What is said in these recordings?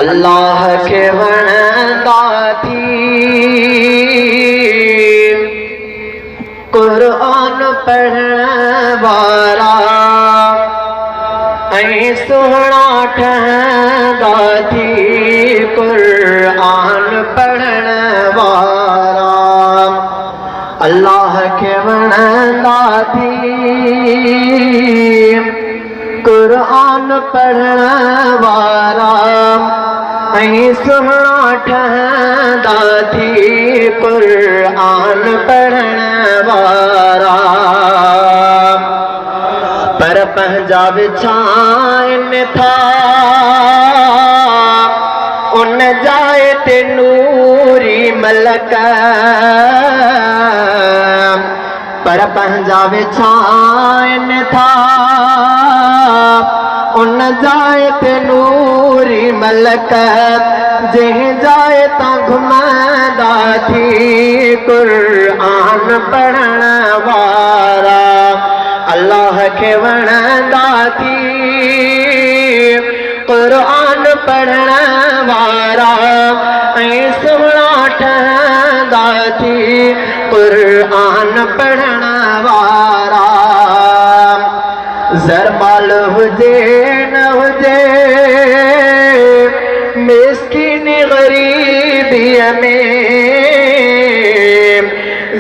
अल्लाह के वणंदा थी कुरान पढ़ण वारा ऐं सुहिणा ठहंदा थी कुरान पढ़ण वारा। अल्लाह के वणंदा थी कुरान पढ़ण वारा ऐं सुहिणा ठहंदा थी कुरान पढ़ण वारा। पर पंहिंजा विछाइनि था उन जाइ ते नूरी मलक, पर पंहिंजा विछाइनि था उन जाइ ते नूरी मलक जंहिं जाइ तां घुमंदा थी कुरान पढ़ण वारा। अल्लाह के वणंदा थी कुरान पढ़ण वारा ऐं सुहिणा ठहंदा थी कुरान पढ़ण वारा। ज़रमाल हुजे न हुजे मिस्किन ग़रीबीअ में,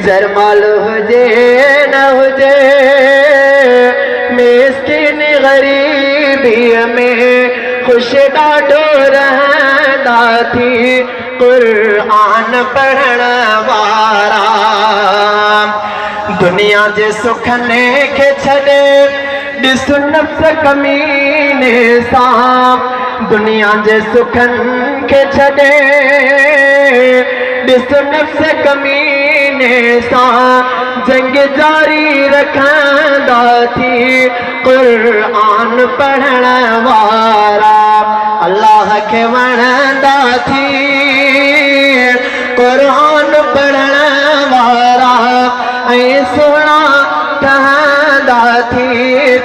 ज़रमाल हुजे न हुजे मिस्किन ग़रीबीअ में ख़ुश ॾाढो रहंदा थी कुरान पढ़ण वारा। दुनिया जे सुखने खे छॾे ॾिस नफ़्स कमीने सां, दुनिया जे सुखनि खे छॾे ॾिस नफ़्स कमीने सां जंग जारी रखंदा थी कुरान पढ़ण वारा। अल्लाह के वणंदा थी कुरान पढ़ण वारा ऐं सुहिणा ठहंदा थी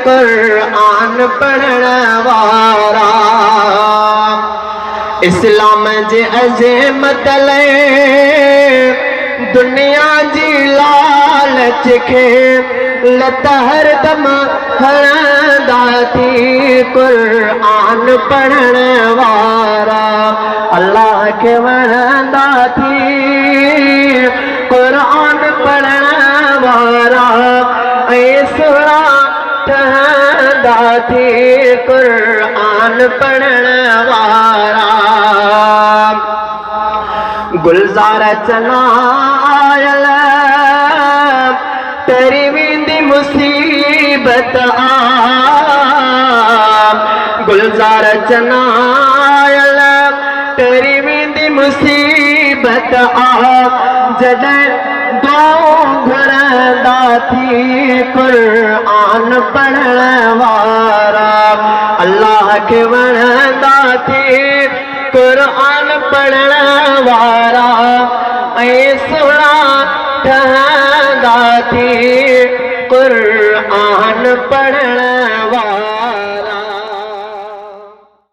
कुरान पढ़ण वारा। इस्लाम जे अज़मत लाइ दुनिया जी लालच खे लत हरदम हणंदा थी कुरान पढ़ण वारा। अल्लाह के वणंदा थी कुरान पढ़ण वारा ऐं सुहिणा ठहंदा थी कुरान पढ़ण वारा। गुलज़ार चना आयल तरी वेंदी मुसीबत आ, गुलज़ार चना आयल तरी वेंदी मुसीबत आ। जॾहिं दुआऊं घुरंदा थी कुरान पढ़ण वारा। अल्लाह के वणंदा थी कुरान पढ़ण वारा ऐं सुहिणा ठहंदा थी कुरान पढ़ण